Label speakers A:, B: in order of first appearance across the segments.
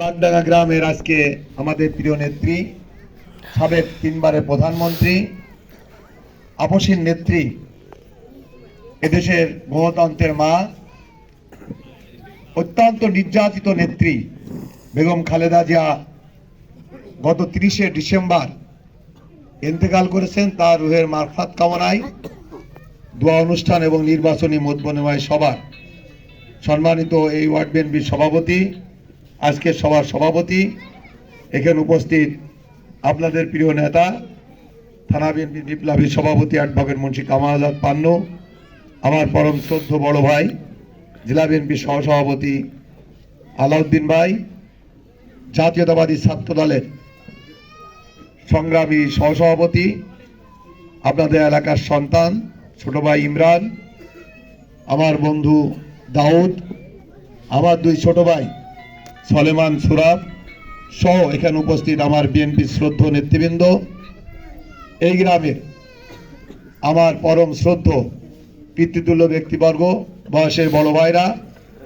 A: বাগডাঙ্গা গ্রামের আজকে আমাদের প্রিয় নেত্রী, সাবেক তিনবারের প্রধানমন্ত্রী, আপসীন নেত্রী, এদেশের গণতন্ত্রের মা, অত্যন্ত নির্যাতিত নেত্রী বেগম খালেদা জিয়া গত 30শে ডিসেম্বর ইন্তেকাল করেছেন। তার রুহের মারফাত কামনায় দোয়া অনুষ্ঠান এবং নির্বাচনী মত বিনিময় সভার সম্মানিত এই ওয়ার্ড বিএনপির সভাপতি, আজকের সভার সভাপতি, এখানে উপস্থিত আপনাদের প্রিয় নেতা থানা বিএনপি বিপ্লবী সভাপতি অ্যাডভোকেট মুন্সি কামাল আজাদ পান্নু, আমার পরম শ্রদ্ধ বড় ভাই জেলা বিএনপির সহসভাপতি আলাউদ্দিন ভাই, জাতীয়তাবাদী ছাত্র দলের সংগ্রামী সহসভাপতি, আপনাদের এলাকার সন্তান ছোট ভাই ইমরান, আমার বন্ধু দাউদ, আমার দুই ছোট ভাই সলেমান সুরাব সহ এখানে উপস্থিত আমার বিএনপি শ্রদ্ধ নেতৃবৃন্দ, এই গ্রামের আমার পরম শ্রদ্ধ পিতৃতুল্য ব্যক্তিবর্গ, বয়সের বড় ভাইরা,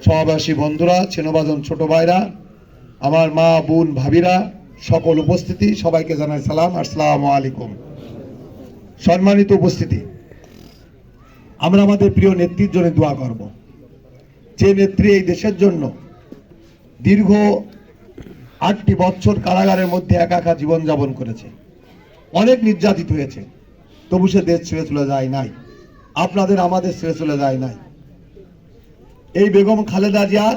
A: সহবাসী বন্ধুরা, ছেনবাজন ছোট ভাইরা, আমার মা বোন ভাবিরা, সকল উপস্থিতি, সবাইকে জানাই সালাম, আসসালামু আলাইকুম। সম্মানিত উপস্থিতি, আমরা আমাদের প্রিয় নেত্রীর জন্য দোয়া করব। যে নেত্রী এই দেশের জন্য দীর্ঘ 8টি বছর কারাগারের মধ্যে একা একা জীবনযাপন করেছে, অনেক নির্যাতিত হয়েছে, তবু সে দেশ ছেড়ে চলে যায় নাই, আপনাদের আমাদের ছেড়ে চলে যায় নাই। এই বেগম খালেদা জিয়া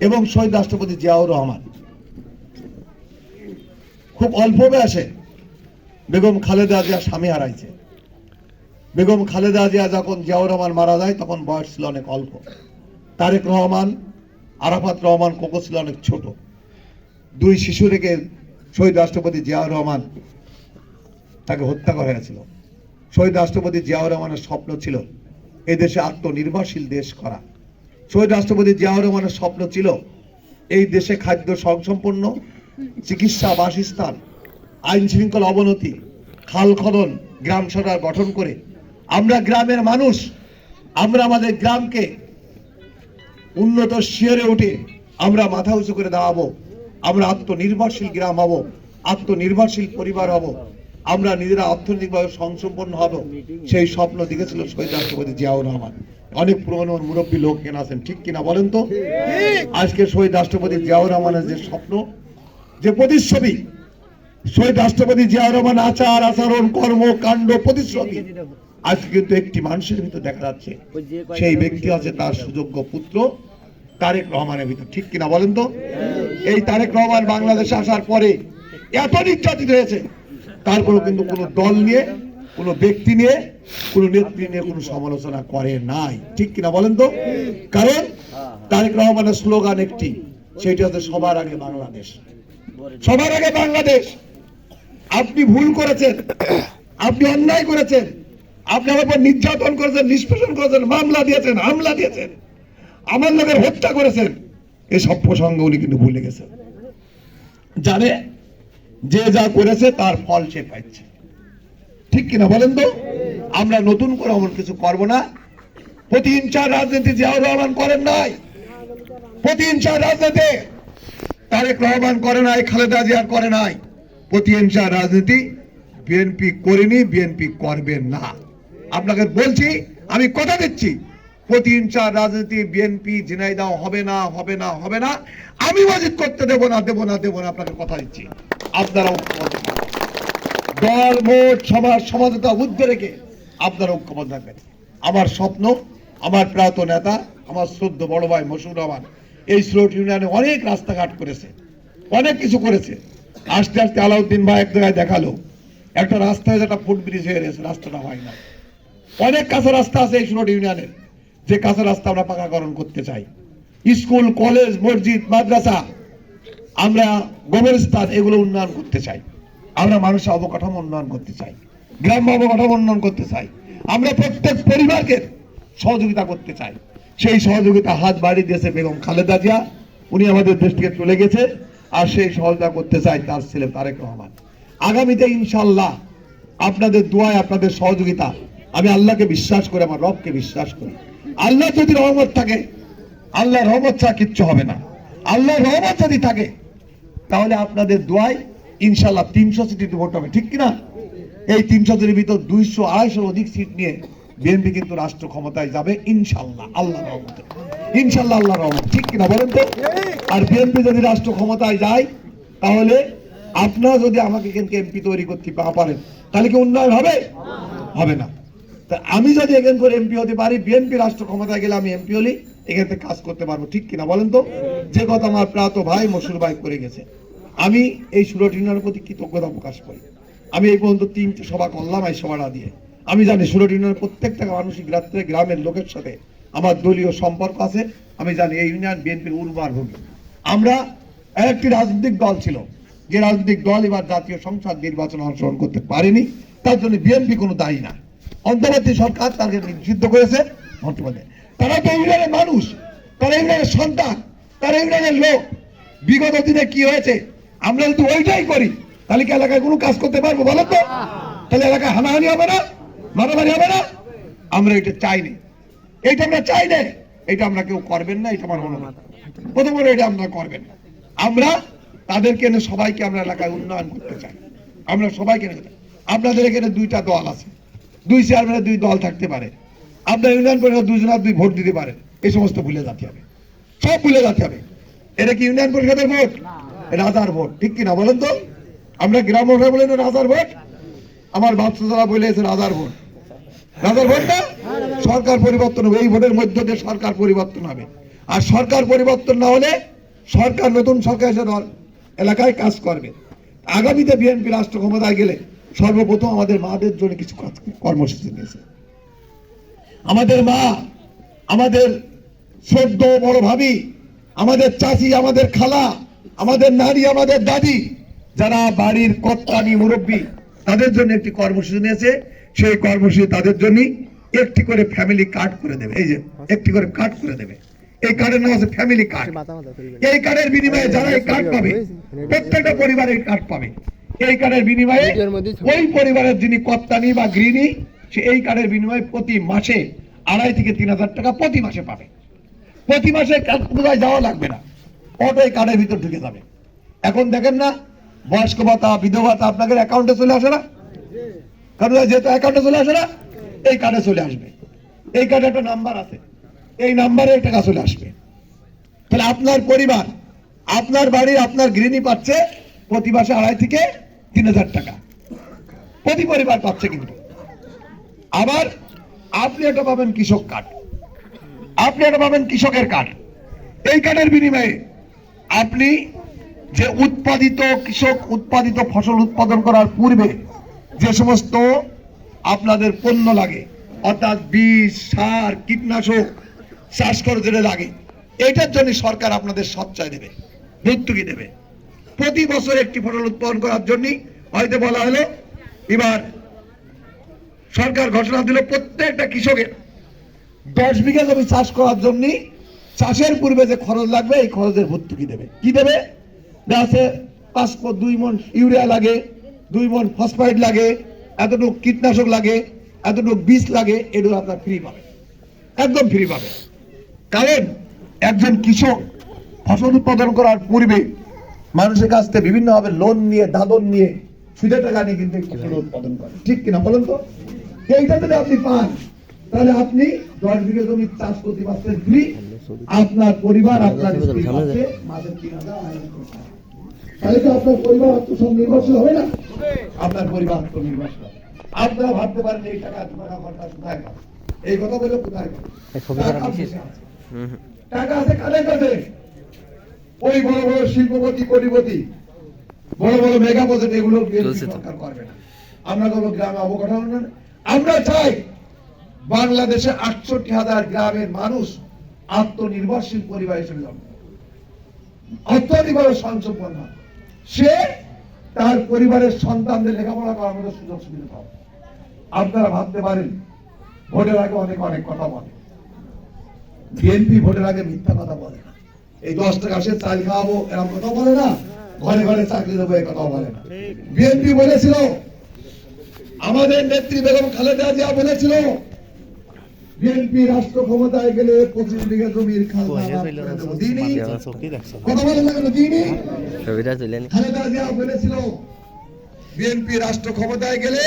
A: এবং শহীদ রাষ্ট্রপতি জিয়াউর রহমান খুব অল্প বয়সে বেগম খালেদা জিয়া স্বামী হারাইছে। বেগম খালেদা জিয়া যখন জিয়াউর রহমান মারা যায় তখন বয়স ছিল অনেক অল্প। তারেক রহমান, আরাফাত রহমান কোকো ছিল অনেক ছোট। দুই শিশু রেখে শহীদ রাষ্ট্রপতি জিয়াউর রহমান তাকে হত্যা করা হয়েছিল। শহীদ রাষ্ট্রপতি জিয়াউর রহমানের স্বপ্ন ছিল এই দেশে আত্মনির্ভরশীল দেশ করা। শহীদ রাষ্ট্রপতি জিয়াউর রহমানের স্বপ্ন ছিল এই দেশে খাদ্য স্বয়ংসম্পন্ন, চিকিৎসা, বাসস্থান, আইন শৃঙ্খলা অবনতি, খাল খনন, গ্রাম সরকার গঠন করে আমরা গ্রামের মানুষ, আমরা আমাদের গ্রামকে উন্নত শিখরে উঠে আমরা মাথা উঁচু করে দাঁড়াবো, আমরা আত্মনির্ভরশীল গ্রাম হব, আত্মনির্ভরশীল পরিবার হব, আমরা নিজেরা অর্থনৈতিকভাবে স্বয়ংসম্পন্ন হব। সেই স্বপ্ন দেখেছিল শহীদ রাষ্ট্রপতি জিয়াউর রহমান। অনেক পুরনো মুরব্বী লোক কেন আছেন, ঠিক কিনা বলেন তো? আজকে শহীদ রাষ্ট্রপতি জিয়াউর রহমানের যে স্বপ্ন, যে প্রতিচ্ছবি, শহীদ রাষ্ট্রপতি জিয়াউর রহমান আচার আচরণ কর্ম কাণ্ড প্রতিশ্রুতি আজকে কিন্তু একটি মানুষের ভিতর দেখা যাচ্ছে। সেই ব্যক্তি আছে তার সুযোগ্য পুত্র তারেক রহমানের ভিতর, ঠিক কিনা বলেন তো? এই তারেক রহমান বাংলাদেশে আসার পরে এত নির্যাতিত হয়েছে, তারপরেও কিন্তু কোনো দল নিয়ে, কোনো ব্যক্তি নিয়ে, কোনো নেত্রী নিয়ে কোনো সমালোচনা করে নাই, ঠিক কিনা বলেন তো? কারণ তারেক রহমানের স্লোগান একটি, সেটি হচ্ছে সবার আগে বাংলাদেশ, সবার আগে বাংলাদেশ। আপনি ভুল করেছেন, আপনি অন্যায় করেছেন, আপনি আমার উপর নির্যাতন করেছেন, নিষ্পেষণ করেছেন, মামলা দিয়েছেন, হামলা দিয়েছেন, আমার লোকের হত্যা করেছেন, এই সব প্রসঙ্গ উনি কিন্তু ভুলে গেছেন। জানে যে যা করেছে তার ফল সে পাচ্ছে, ঠিক কিনা বলেন তো? আমরা নতুন করে এমন কিছু করব না। প্রতিহিংসার রাজনীতি জিয়াউর রহমান করেন নাই, প্রতিহিংসার রাজনীতি তারেক রহমান করে নাই, খালেদা জিয়া করে নাই। প্রতিহিংসার রাজনীতি বিএনপি করেনি, বিএনপি করবে না। আপনাকে বলছি, আমি কথা দিচ্ছি, প্রতিহিংসার রাজনীতি বিএনপি ঝিনাইদহ হবে না, হবে না, হবে না। আমি ওয়াজিব করতে দেব না, দেব না, দেব না, আপনাকে কথা দিচ্ছি। আপনারা দল মত সবার সমাজতা বুদ্ধি রেখে আপনারা ঐক্যবদ্ধ থাকবেন। আমার স্বপ্ন, আমার প্রাত নেতা, আমার শ্রদ্ধ বড় ভাই মশিউর রহমান এই স্লোট ইউনিয়নে অনেক রাস্তাঘাট করেছে, অনেক কিছু করেছে। আস্তে আস্তে আলাউদ্দিন ভাই এক জায়গায় দেখালো, একটা রাস্তা হয়েছে, একটা ফুটব্রিজ হয়ে গেছে, রাস্তাটা হয় না। অনেক কাঁচা রাস্তা আছে এই স্লোট ইউনিয়নের, যে কাঁচা রাস্তা আমরা পাকাকরণ করতে চাই। স্কুল, কলেজ, মসজিদ, মাদ্রাসা, আমরা গোবরস্থান, এগুলো উন্নয়ন করতে চাই। আমরা মানুষের অবকাঠামো উন্নয়ন করতে চাই, গ্রাম্য অবকাঠামো উন্নয়ন করতে চাই। আমরা প্রত্যেক পরিবারকে সহযোগিতা করতে চাই। সেই সহযোগিতা হাত বাড়িয়ে দিয়েছে বেগম খালেদা জিয়া, উনি আমাদের দেশ থেকে চলে গেছে, আর সেই সহযোগিতা করতে চাই তার ছেলে তারেক রহমান। আগামীতে ইনশাআল্লাহ আপনাদের দোয়ায়, আপনাদের সহযোগিতা, আমি আল্লাহকে বিশ্বাস করি, আমার রবকে বিশ্বাস করি। আল্লাহ যদি রহমত থাকে, আল্লাহর রহমত ছাড়া কিচ্ছু হবে না। আল্লাহর রহমত যদি থাকে তাহলে আপনাদের দোয়ায় ইনশাল্লাহ 300 সিটে ভোট হবে, ঠিক কিনা? এই 300 সিটের ভিতর 200-250 অধিক সিট নিয়ে বিএনপি কিন্তু রাষ্ট্র ক্ষমতায় যাবে ইনশাল্লাহ, আল্লাহর রহমতে। ইনশাল্লাহ, আল্লাহর রহমত, ঠিক কিনা বলেন তো? আর বিএনপি যদি রাষ্ট্র ক্ষমতায় যায় তাহলে আপনারা যদি আমাকে এখানকে এমপি তৈরি করতে পারেন তাহলে কি উন্নয়ন হবে? হবে না। তা আমি যদি এখান করে এমপি হতে পারি, বিএনপি রাষ্ট্র ক্ষমতায় গেলে আমি এমপি হলে এখান থেকে কাজ করতে পারবো, ঠিক কিনা বলেন তো? যে কথা আমার প্রাত ভাই মশুর ভাই করে গেছে, আমি এই সুরট ইউনিয়নের প্রতি কৃতজ্ঞতা প্রকাশ করি। আমি এই পর্যন্ত 3টে সভা করলাম, এই সভাটা দিয়ে আমি জানি সুরট ইউনিয়নের প্রত্যেকটা মানসিক রাত্রে গ্রামের লোকের সাথে আমার দলীয় সম্পর্ক আছে। আমি জানি এই ইউনিয়ন বিএনপির উর্বর ভূমি। আমরা একটি রাজনৈতিক দল ছিল, যে রাজনৈতিক দল এবার জাতীয় সংসদ নির্বাচনে অংশগ্রহণ করতে পারেনি, তার জন্য বিএনপি কোনো দায়ী না। অন্তর্বর্তী সরকার তাকে নিষিদ্ধ করেছে বর্তমানে। তারা তো ইউনিয়নের মানুষ, তারা ইউনিয়নের সন্তান, তারা ইউনিয়নের লোক। বিগত দিনে কি হয়েছে আমরা যদি ওইটাই করি তাহলে কি এলাকায় কোনো কাজ করতে পারবো বলো তো? তাহলে এলাকায় হানাহানি হবে না, মারামারি হবে না? আমরা এটা চাই না, এইটা আমরা চাই না, এটা আমরা কেউ করবেন না, এটা আমার অনুরোধ। প্রথমত এটা আমরা করবেন না। আমরা তাদেরকে এনে সবাইকে আমরা এলাকায় উন্নয়ন করতে চাই, আমরা সবাইকে এনে। আপনাদের এখানে 2টা দল আছে, 2 চেয়ারম্যানের 2 দল থাকতে পারে, আপনার ইউনিয়ন পরিষদ 2 জনের 2 ভোট দিতে পারেন। এই সমস্ত ভুলে যেতে হবে, সব ভুলে যেতে হবে। এটা কি ইউনিয়ন পরিষদের ভোট? রাজার ভোট, ঠিক কিনা বলেন তো? আমরা গ্রাম সভা বলেন রাজার ভোট, আমার বাপসারা বলেছে রাজার ভোট। রাজার ভোট না, সরকার পরিবর্তন হবে, এই ভোটের মধ্য দিয়ে সরকার পরিবর্তন হবে। আর সরকার পরিবর্তন না হলে সরকার, নতুন সরকার এসে এলাকায় কাজ করবে। আগামীতে বিএনপি রাষ্ট্র ক্ষমতায় গেলে সর্বপ্রথম আমাদের মাদের জন্য কিছু কর্মসূচি নিয়েছে। আমাদের মা, আমাদের শ্রদ্ধ বড় ভাবি, আমাদের চাচি, আমাদের খালা, আমাদের নারী, আমাদের দাদি, যারা বাড়ির কর্তানি মুরব্বী, তাদের জন্য একটি কর্মসূচি নিয়েছে। সেই কর্মসূচি তাদের জন্য একটি করে ফ্যামিলি কার্ড করে দেবে। এই যে একটি করে কার্ড করে দেবে, এই কার্ডের নাম আছে ফ্যামিলি কার্ড। এই কার্ডের বিনিময়ে যারা এই কার্ড পাবে, প্রত্যেকটা পরিবার এই কার্ড পাবে। এই কার্ডের বিনিময়ে ওই পরিবারের যিনি কর্তানি বা গৃহিণী, সে এই কার্ডের বিনিময়ে প্রতি মাসে 2,500 থেকে 3,000 টাকা প্রতি মাসে পাবে। প্রতি মাসে কোথায় যাওয়া লাগবে না, অটো এই কার্ডের ভিতর ঢুকে যাবে। এখন দেখেন না, বয়স্ক ভাতা, বিধবা ভাতা আপনাদের অ্যাকাউন্টে চলে আসে না? কারণ যেহেতু অ্যাকাউন্টে চলে আসে না, এই কার্ডে চলে আসবে। এই কার্ডে একটা নাম্বার আছে, এই নাম্বারে টাকা চলে আসবে। তাহলে আপনার পরিবার, আপনার বাড়ি, আপনার গৃহিণী পাচ্ছে প্রতি মাসে 2,500 থেকে 3,000 টাকা প্রতি পরিবার পাচ্ছে। কিন্তু আবার আপনি এটা পাবেন কৃষক কার্ড, আপনি এটা পাবেন কৃষকের কার্ড। এই কার্ডের বিনিময়ে আপনি যে উৎপাদিত, কৃষক উৎপাদিত ফসল উৎপাদন করার পূর্বে যে সমস্ত আপনাদের পণ্য লাগে, অর্থাৎ বীজ, সার, কীটনাশক, চাষ খরচ যেটা লাগে, এটার জন্য সরকার আপনাদের সঞ্চয় দেবে, ভর্তুকি দেবে। প্রতি বছর একটি ফসল উৎপাদন করার জন্য হয়তো বলা হলো, এবার সরকার ঘোষণা দিল প্রত্যেকটা কৃষকের 10 বিঘা জমি চাষ করার জন্য চাষের পূর্বে যে খরচ লাগবে, এই খরচের ভর্তুকি দেবে। কি দেবে? গাছে 2 মণ ইউরিয়া লাগে, 2 মণ ফসফাইড লাগে, এতটুকু কীটনাশক লাগে, এতটুকু বীজ লাগে, এগুলো আপনার ফ্রি পাবে, একদম ফ্রি পাবে। কারণ একজন কৃষক ফসল উৎপাদন করার পূর্বে মানুষের কাছ থেকে বিভিন্নভাবে লোন নিয়ে, দাদন নিয়ে, সুদের টাকা নিয়ে কিন্তু ফসল উৎপাদন করে, ঠিক কিনা বলেন তো? এইটা যদি আপনি পান তাহলে আপনি 10 বিঘা জমি চাষ করতে পারছেন ফ্রি, আপনার পরিবার, আপনার স্ত্রী পাচ্ছে মাসে 3,000 টাকা। তাহলে তো আপনার পরিবার আত্মনির্ভরশীল হবে না? আপনার পরিবার আত্মনির্ভরশীল হবে। আপনারা ভাবতে পারেন এই টাকা খরচা কোথায় পাবে? এই কথা বলে কোথায় পাবে? টাকা আছে কাদের কাছে? ওই বড় বড় শিল্পপতি, কোটিপতি, বড় বড় মেগা প্রজেক্ট, এগুলো সরকার করবে না। আমরা কোনো গ্রামে অবকাঠামো, আমরা চাই বাংলাদেশে 68,000 গ্রামের মানুষ আত্মনির্ভরশীল পরিবার হিসেবে জন্ম, অর্থনির্ভর সঞ্চম্পন্ন। সে তার পরিবারের সন্তানদের লেখাপড়া করার মতো সুযোগ সুবিধা পাবে। আপনারা ভাবতে পারেন ভোটের আগে অনেক অনেক কথা বলে, বিএনপি ভোটের আগে মিথ্যা কথা বলে না। এই 10 টাকা সে চাল খাওয়াবো এরকম কথা বলে না, ঘরে ঘরে চাকরি দেবো এই কথা বলে না। বিএনপি বলেছিল, আমাদের নেত্রী বেগম খালেদা জিয়া বলেছিল, বিএনপি রাষ্ট্র ক্ষমতায় গেলে 25 বিঘা জমির খাজনা মাফ করে দেব। দিনই কথা বলেন না কেন? দিনই খালেদা জিয়া বলেছিল বিএনপি রাষ্ট্র ক্ষমতায় গেলে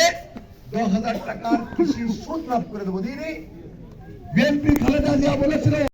A: 10,000 টাকার কৃষি সুদ মাফ করে দেব। দিনই বিএনপি খালেদা জিয়া বলেছিল